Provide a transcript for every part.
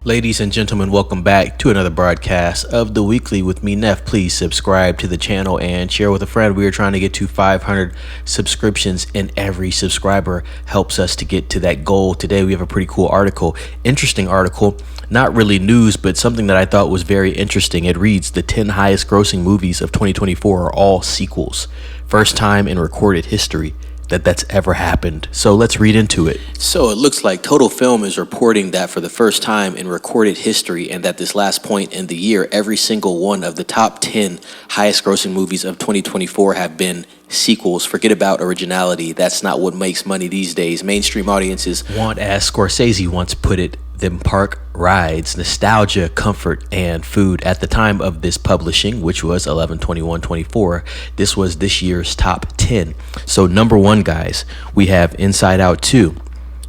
Ladies and gentlemen, welcome back to another broadcast of The Weekly with me, Neff. Please subscribe to the channel and share with a friend. We are trying to get to 500 subscriptions, and every subscriber helps us to get to that goal. Today, we have a pretty cool article, interesting article, not really news, but something that I thought was very interesting. It reads, the 10 highest grossing movies of 2024 are all sequels. First time in recorded history that's ever happened. So let's read into it. So it looks like Total Film is reporting that for the first time in recorded history, and that this last point in the year, every single one of the top 10 highest grossing movies of 2024 have been sequels. Forget about originality. That's not what makes money these days. Mainstream audiences want, as Scorsese once put it, them park rides, nostalgia, comfort, and food. At the time of this publishing, which was 11/21/24, this was this year's top 10. So number one, guys, we have Inside Out 2,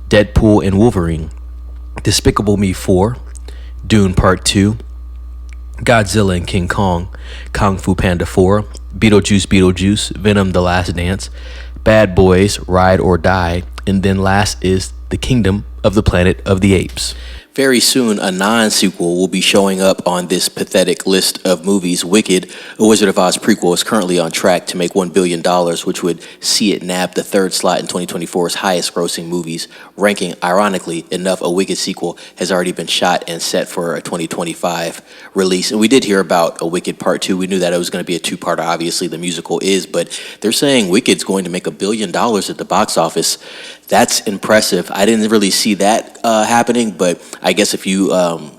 Deadpool and Wolverine, Despicable Me 4, Dune Part 2, Godzilla and King Kong, Kung Fu Panda 4, Beetlejuice, Venom The Last Dance, Bad Boys, Ride or Die, and then last is The Kingdom of the Planet of the Apes. Very soon, a non-sequel will be showing up on this pathetic list of movies. Wicked, a Wizard of Oz prequel, is currently on track to make $1 billion, which would see it nab the third slot in 2024's highest grossing movies, ranking, ironically enough, a Wicked sequel has already been shot and set for a 2025 release. And we did hear about a Wicked Part 2. We knew that it was going to be a two-parter, obviously the musical is, but they're saying Wicked's going to make $1 billion at the box office. That's impressive. I didn't really see that happening, but I guess if you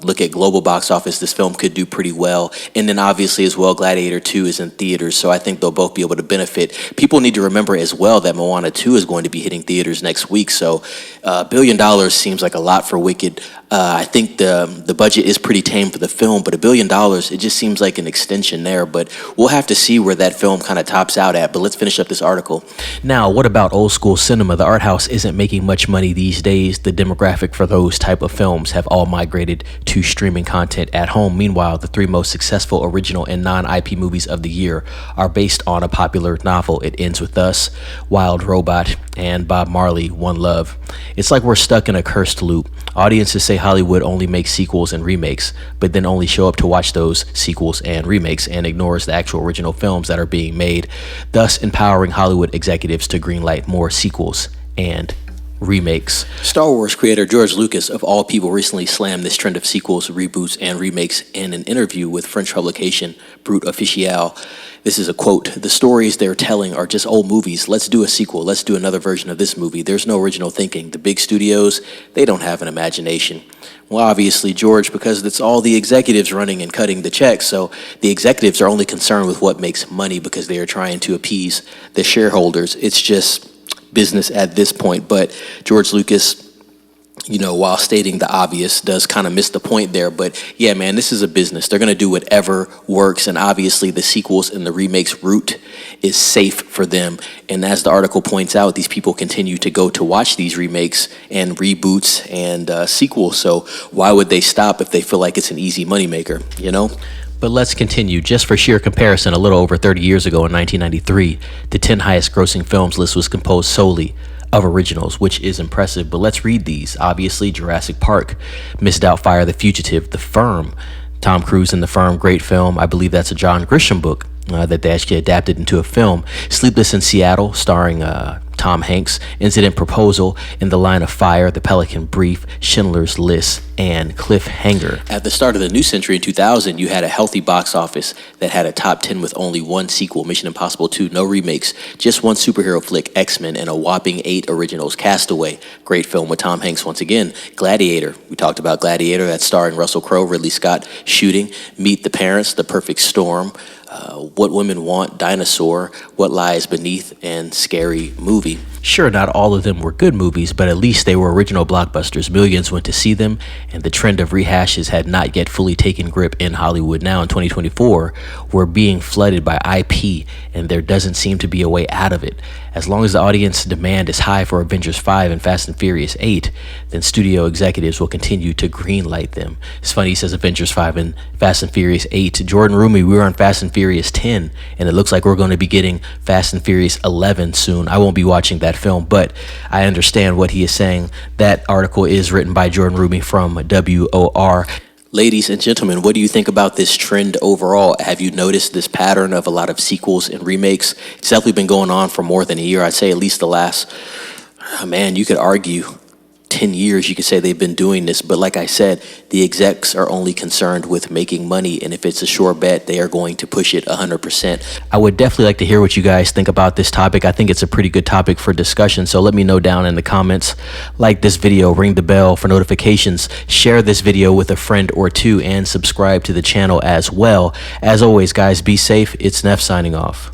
look at global box office, this film could do pretty well. And then obviously as well, Gladiator 2 is in theaters, so I think they'll both be able to benefit. People need to remember as well that Moana 2 is going to be hitting theaters next week, so $1 billion seems like a lot for Wicked. I think the budget is pretty tame for the film, but $1 billion, it just seems like an extension there. But we'll have to see where that film kind of tops out at. But let's finish up this article. Now, what about old school cinema? The art house isn't making much money these days. The demographic for those type of films have all migrated to streaming content at home. Meanwhile, the three most successful original and non-IP movies of the year are based on a popular novel. It Ends With Us, Wild Robot, and Bob Marley, One Love. It's like we're stuck in a cursed loop. Audiences say Hollywood only makes sequels and remakes, but then only show up to watch those sequels and remakes and ignores the actual original films that are being made, thus empowering Hollywood executives to greenlight more sequels and remakes. Star Wars creator George Lucas, of all people, recently slammed this trend of sequels, reboots, and remakes in an interview with French publication Brut Officiel. This is a quote: "The stories they're telling are just old movies. Let's do a sequel. Let's do another version of this movie. There's no original thinking. The big studios, they don't have an imagination." Well, obviously, George, because it's all the executives running and cutting the checks, so the executives are only concerned with what makes money because they are trying to appease the shareholders. It's just business at this point. But George Lucas, you know, while stating the obvious, does kind of miss the point there. But yeah, man, this is a business. They're going to do whatever works, and obviously the sequels and the remakes route is safe for them. And as the article points out, these people continue to go to watch these remakes and reboots and sequels, so why would they stop if they feel like it's an easy moneymaker, you know? But let's continue. Just for sheer comparison, a little over 30 years ago in 1993, the 10 highest grossing films list was composed solely of originals, which is impressive. But let's read these. Obviously, Jurassic Park, Miss Doubtfire, The Fugitive, The Firm, Tom Cruise in The Firm, great film. I believe that's a John Grisham book that they actually adapted into a film. Sleepless in Seattle, starring Tom Hanks, Incident Proposal, In the Line of Fire, The Pelican Brief, Schindler's List, and Cliffhanger. At the start of the new century in 2000, you had a healthy box office that had a top 10 with only one sequel, Mission Impossible 2, no remakes, just one superhero flick, X-Men, and a whopping 8 originals. Castaway, great film with Tom Hanks once again. Gladiator, we talked about Gladiator, that's starring Russell Crowe, Ridley Scott shooting. Meet the Parents, The Perfect Storm, What Women Want, Dinosaur, What Lies Beneath, and Scary Movie. Sure, not all of them were good movies, but at least they were original blockbusters. Millions went to see them, and the trend of rehashes had not yet fully taken grip in Hollywood. Now, in 2024, we're being flooded by IP, and there doesn't seem to be a way out of it. As long as the audience demand is high for Avengers 5 and Fast and Furious 8, then studio executives will continue to greenlight them. It's funny, he says Avengers 5 and Fast and Furious 8. Jordan Rumi, we were on Fast and Furious 10, and it looks like we're going to be getting Fast and Furious 11 soon. I won't be watching that that film, but I understand what he is saying. That article is written by Jordan Rubin from WOR. Ladies and gentlemen, what do you think about this trend overall? Have you noticed this pattern of a lot of sequels and remakes? It's definitely been going on for more than a year. I'd say at least the last, man, you could argue 10 years, you could say they've been doing this. But like I said, the execs are only concerned with making money. And if it's a sure bet, they are going to push it 100%. I would definitely like to hear what you guys think about this topic. I think it's a pretty good topic for discussion. So let me know down in the comments. Like this video, ring the bell for notifications, share this video with a friend or two, and subscribe to the channel as well. As always, guys, be safe. It's Neff signing off.